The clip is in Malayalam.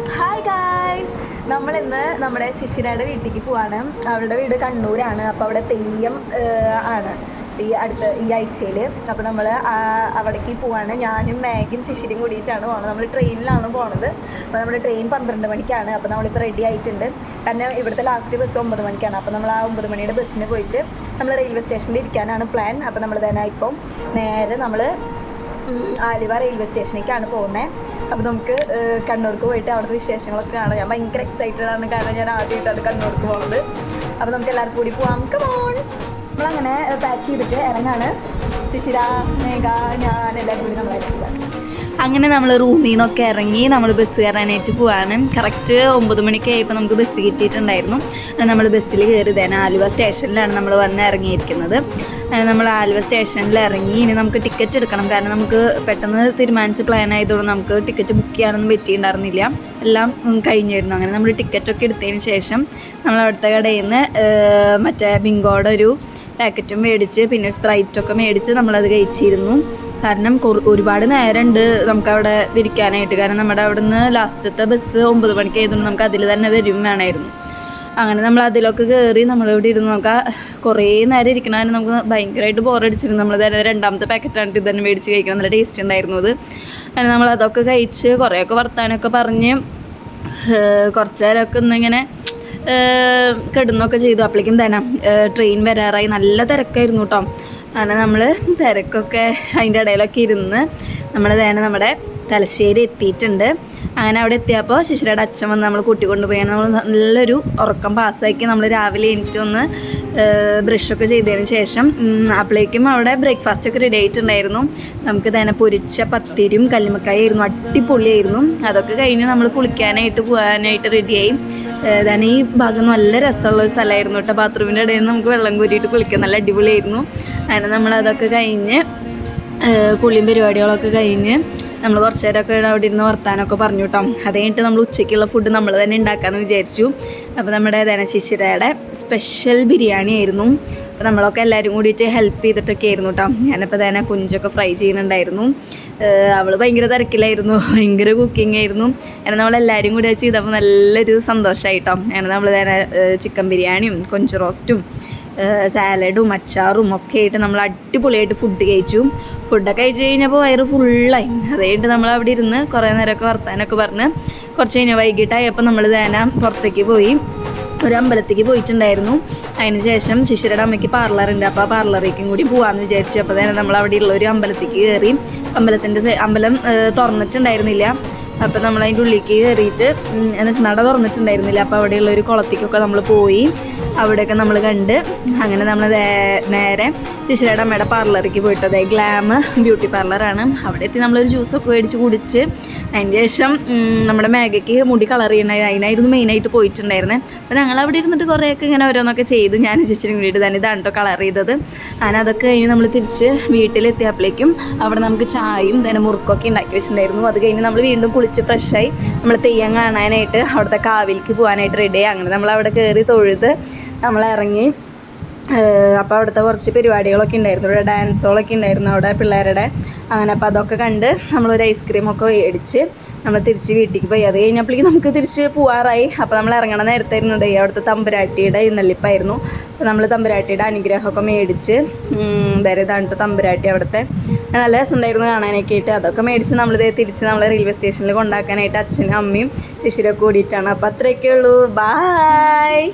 ഹായ് ഗായ്സ്, നമ്മളിന്ന് നമ്മുടെ ശിശിരയുടെ വീട്ടിലേക്ക് പോവാണ്. അവളുടെ വീട് കണ്ണൂരാണ്. അപ്പോൾ അവിടെ തെയ്യം ആണ് ഈ ആഴ്ചയിൽ. അപ്പോൾ നമ്മൾ അവിടേക്ക് പോവാണ്. ഞാനും മാഗിയും ശിശിരയും കൂടിയിട്ടാണ് പോകുന്നത്. നമ്മൾ ട്രെയിനിലാണ് പോകുന്നത്. അപ്പോൾ നമ്മുടെ ട്രെയിൻ 12 മണിക്കാണ്. അപ്പോൾ നമ്മളിപ്പോൾ റെഡി ആയിട്ടുണ്ട്. കാരണം ഇവിടുത്തെ ലാസ്റ്റ് ബസ് 9 മണിക്കാണ്. അപ്പോൾ നമ്മൾ ആ 9 മണിയുടെ ബസ്സിന് പോയിട്ട് നമ്മൾ റെയിൽവേ സ്റ്റേഷനിൽ ഇരിക്കാനാണ് പ്ലാൻ. അപ്പോൾ നമ്മൾ തന്നെ ഇപ്പം നേരെ നമ്മൾ ആലുവ റെയിൽവേ സ്റ്റേഷനിലേക്കാണ് പോകുന്നത്. അപ്പോൾ നമുക്ക് കണ്ണൂർക്ക് പോയിട്ട് അവിടുത്തെ വിശേഷങ്ങളൊക്കെ കാണാം. ഞാൻ ഭയങ്കര എക്സൈറ്റഡ് ആണ്, കാരണം ഞാൻ ആദ്യമായിട്ടാണ് കണ്ണൂർക്ക് പോകുന്നത്. അപ്പോൾ നമുക്ക് എല്ലാവർക്കും കൂടി പോവാം. കമോൺ. നമ്മളങ്ങനെ പാക്ക് ചെയ്തിട്ട് ഇറങ്ങാണ്. ശിശിര, മേഘ, ഞാൻ എല്ലാവരും കൂടി നമ്മളായിട്ട് അങ്ങനെ നമ്മൾ റൂമിൽ നിന്നൊക്കെ ഇറങ്ങി നമ്മൾ ബസ് കയറാനായിട്ട് പോവാണ്. കറക്റ്റ് 9 മണിക്ക് ആയപ്പോൾ നമുക്ക് ബസ് കിട്ടിയിട്ടുണ്ടായിരുന്നു. നമ്മൾ ബസ്സിൽ കയറി തന്നെ ആലുവ സ്റ്റേഷനിലാണ് നമ്മൾ വന്ന് ഇറങ്ങിയിരിക്കുന്നത്. നമ്മൾ ആലുവ സ്റ്റേഷനിൽ ഇറങ്ങി. ഇനി നമുക്ക് ടിക്കറ്റ് എടുക്കണം, കാരണം നമുക്ക് പെട്ടെന്ന് തീരുമാനിച്ച് പ്ലാൻ ആയതുകൊണ്ട് നമുക്ക് ടിക്കറ്റ് ബുക്ക് ചെയ്യാനൊന്നും പറ്റിയിട്ടുണ്ടായിരുന്നില്ല. എല്ലാം കഴിഞ്ഞിരുന്നു. അങ്ങനെ നമ്മൾ ടിക്കറ്റൊക്കെ എടുത്തതിന് ശേഷം നമ്മൾ അവിടുത്തെ കടയിൽ നിന്ന് മറ്റേ ബിങ്കോയുടെ ഒരു പാക്കറ്റും മേടിച്ച് പിന്നെ സ്പ്രൈറ്റൊക്കെ മേടിച്ച് നമ്മളത് കഴിച്ചിരുന്നു. കാരണം ഒരുപാട് നേരമുണ്ട് നമുക്കവിടെ ഇരിക്കാനായിട്ട്. കാരണം നമ്മുടെ അവിടെ നിന്ന് ലാസ്റ്റത്തെ ബസ് 9 മണിക്ക് ആയതുകൊണ്ട് നമുക്ക് അതിൽ തന്നെ വരും വേണമായിരുന്നു. അങ്ങനെ നമ്മൾ അതിലൊക്കെ കയറി നമ്മളിവിടെ ഇരുന്ന് നമുക്ക് കുറേ നേരം ഇരിക്കണമായിരുന്നു. നമുക്ക് ഭയങ്കരമായിട്ട് ബോറടിച്ചിരുന്നു. നമ്മൾ തന്നെ രണ്ടാമത്തെ പാക്കറ്റാണ് ഇത് തന്നെ മേടിച്ച് കഴിക്കാൻ. നല്ല ടേസ്റ്റ് ഉണ്ടായിരുന്നു അത്. അങ്ങനെ നമ്മളതൊക്കെ കഴിച്ച് കുറേയൊക്കെ വർത്താനമൊക്കെ പറഞ്ഞ് കുറച്ച് നേരമൊക്കെ ഒന്നിങ്ങനെ കിടന്നൊക്കെ ചെയ്തു. അപ്പോഴേക്കും തന്നെ ട്രെയിൻ വരാറായി. നല്ല തിരക്കായിരുന്നു കേട്ടോ. അങ്ങനെ നമ്മൾ തിരക്കൊക്കെ അതിൻ്റെ ഇടയിലൊക്കെ ഇരുന്ന് നമ്മൾ തന്നെ നമ്മുടെ തലശ്ശേരി എത്തിയിട്ടുണ്ട്. അങ്ങനെ അവിടെ എത്തിയപ്പോൾ ശിശിരയുടെ അച്ഛൻ വന്ന് നമ്മൾ കൂട്ടിക്കൊണ്ടുപോയാണ്. നമ്മൾ നല്ലൊരു ഉറക്കം പാസ്സാക്കി നമ്മൾ രാവിലെ എണീറ്റ് ഒന്ന് ബ്രഷൊക്കെ ചെയ്തതിന് ശേഷം അപ്പോഴേക്കും അവിടെ ബ്രേക്ക്ഫാസ്റ്റൊക്കെ റെഡി ആയിട്ടുണ്ടായിരുന്നു. നമുക്ക് തന്നെ പൊരിച്ച പത്തിരിയും കല്ലുമ്മക്കായും ആയിരുന്നു. അടിപൊളിയായിരുന്നു. അതൊക്കെ കഴിഞ്ഞ് നമ്മൾ കുളിക്കാനായിട്ട് പോകാനായിട്ട് റെഡിയായി. തന്നെ ഈ ഭാഗം നല്ല രസമുള്ളൊരു സ്ഥലമായിരുന്നു കേട്ടോ. ബാത്റൂമിൻ്റെ ഇടയിൽ നിന്ന് നമുക്ക് വെള്ളം കോരിയിട്ട് കുളിക്കാൻ നല്ല അടിപൊളിയായിരുന്നു. അങ്ങനെ നമ്മളതൊക്കെ കഴിഞ്ഞ് കുളിയും പരിപാടികളൊക്കെ കഴിഞ്ഞ് നമ്മൾ കുറച്ച് നേരമൊക്കെ അവിടെ ഇരുന്ന് വർത്താനമൊക്കെ പറഞ്ഞു കേട്ടോ. അത് കഴിഞ്ഞിട്ട് നമ്മൾ ഉച്ചയ്ക്കുള്ള ഫുഡ് നമ്മൾ തന്നെ ഉണ്ടാക്കാമെന്ന് വിചാരിച്ചു. അപ്പോൾ നമ്മുടെ ശിശിരയുടെ സ്പെഷ്യൽ ബിരിയാണി ആയിരുന്നു. അപ്പോൾ നമ്മളൊക്കെ എല്ലാവരും കൂടിയിട്ട് ഹെൽപ്പ് ചെയ്തിട്ടൊക്കെ ആയിരുന്നു കേട്ടോ. ഞാനിപ്പോൾ തന്നെ കുഞ്ചൊക്കെ ഫ്രൈ ചെയ്യുന്നുണ്ടായിരുന്നു. അവൾ ഭയങ്കര തിരക്കിലായിരുന്നു, ഭയങ്കര കുക്കിംഗ് ആയിരുന്നു. അങ്ങനെ നമ്മളെല്ലാവരും കൂടി ചെയ്തപ്പോൾ നല്ലൊരു സന്തോഷമായിട്ടോ. അങ്ങനെ നമ്മൾ തന്നെ ചിക്കൻ ബിരിയാണിയും കൊഞ്ച് റോസ്റ്റും സാലഡും അച്ചാറും ഒക്കെ ആയിട്ട് നമ്മൾ അടിപൊളിയായിട്ട് ഫുഡ് കഴിച്ചു. ഫുഡൊക്കെ കഴിച്ച് കഴിഞ്ഞപ്പോൾ വയറ് ഫുള്ളായി. അതുകഴിഞ്ഞിട്ട് നമ്മൾ അവിടെ ഇരുന്ന് കുറേ നേരമൊക്കെ വർത്താനൊക്കെ പറഞ്ഞ് കുറച്ച് കഴിഞ്ഞ് വൈകിട്ടായപ്പോൾ നമ്മൾ തന്നെ പുറത്തേക്ക് പോയി ഒരു അമ്പലത്തേക്ക് പോയിട്ടുണ്ടായിരുന്നു. അതിന് ശേഷം ശിശിരയുടെ അമ്മയ്ക്ക് പാർലറുണ്ട്. അപ്പോൾ ആ പാർലറിലേക്കും കൂടി പോകാമെന്ന് വിചാരിച്ചു. അപ്പോൾ തന്നെ നമ്മൾ അവിടെ ഉള്ള ഒരു അമ്പലത്തേക്ക് കയറി. അമ്പലം തുറന്നിട്ടുണ്ടായിരുന്നില്ല. അപ്പോൾ നമ്മൾ അതിൻ്റെ ഉള്ളിലേക്ക് കയറിയിട്ട് നട തുറന്നിട്ടുണ്ടായിരുന്നില്ല. അപ്പോൾ അവിടെയുള്ള ഒരു കുളത്തേക്കൊക്കെ നമ്മൾ പോയി. അവിടെയൊക്കെ നമ്മൾ കണ്ട് അങ്ങനെ നമ്മൾ നേരെ ശിശിരയുടെ അമ്മയുടെ പാർലറിലേക്ക് പോയിട്ട്, അതായത് ഗ്ലാം ബ്യൂട്ടി പാർലറാണ്. അവിടെ എത്തി നമ്മളൊരു ജ്യൂസൊക്കെ മേടിച്ച് കുടിച്ച് അതിന് ശേഷം നമ്മുടെ മേഘയ്ക്ക് മുടി കളർ ചെയ്യണ അതിനായിരുന്നു മെയിനായിട്ട് പോയിട്ടുണ്ടായിരുന്നത്. അപ്പോൾ ഞങ്ങൾ അവിടെ ഇരുന്നിട്ട് കുറേയൊക്കെ ഇങ്ങനെ ഓരോന്നൊക്കെ ചെയ്ത് ഞാൻ ശിശിരം കൂടിയിട്ട് തന്നെ ഇതാണ് കേട്ടോ കളർ ചെയ്തത്. അങ്ങനെ അതൊക്കെ കഴിഞ്ഞ് നമ്മൾ തിരിച്ച് വീട്ടിലെത്തിയപ്പോഴേക്കും അവിടെ നമുക്ക് ചായയും തന്നെ മുറുക്കൊക്കെ ഉണ്ടാക്കി വെച്ചിട്ടുണ്ടായിരുന്നു. അത് കഴിഞ്ഞ് നമ്മൾ വീണ്ടും കുളിച്ച് ഫ്രഷായി നമ്മൾ തെയ്യം കാണാനായിട്ട് അവിടുത്തെ കാവിലേക്ക് പോകാനായിട്ട് റെഡിയായി. അങ്ങനെ നമ്മൾ അവിടെ കയറി തൊഴുത് നമ്മൾ ഇറങ്ങി. അപ്പോൾ അവിടുത്തെ കുറച്ച് പരിപാടികളൊക്കെ ഉണ്ടായിരുന്നു. ഇവിടെ ഡാൻസുകളൊക്കെ ഉണ്ടായിരുന്നു അവിടെ പിള്ളേരുടെ. അങ്ങനെ അപ്പോൾ അതൊക്കെ കണ്ട് നമ്മളൊരു ഐസ്ക്രീമൊക്കെ മേടിച്ച് നമ്മൾ തിരിച്ച് വീട്ടിലേക്ക് പോയി. അത് കഴിഞ്ഞപ്പോഴേക്കും നമുക്ക് തിരിച്ച് പോകാറായി. അപ്പോൾ നമ്മൾ ഇറങ്ങണ നേരത്തായിരുന്നത് അവിടുത്തെ തമ്പുരാട്ടിയുടെ എഴുന്നള്ളിപ്പായിരുന്നു. അപ്പോൾ നമ്മൾ തമ്പുരാട്ടിയുടെ അനുഗ്രഹമൊക്കെ മേടിച്ച് ഇതാണ് തമ്പുരാട്ടി അവിടുത്തെ. നല്ല രസമുണ്ടായിരുന്നു കാണാനൊക്കെ ആയിട്ട്. അതൊക്കെ മേടിച്ച് തിരിച്ച് നമ്മൾ റെയിൽവേ സ്റ്റേഷനിൽ കൊണ്ടാക്കാനായിട്ട് അച്ഛനും അമ്മയും ശിശിരൊക്കെ കൂടിയിട്ടാണ്. അപ്പോൾ അത്രയൊക്കെ ഉള്ളൂ. ബായ്.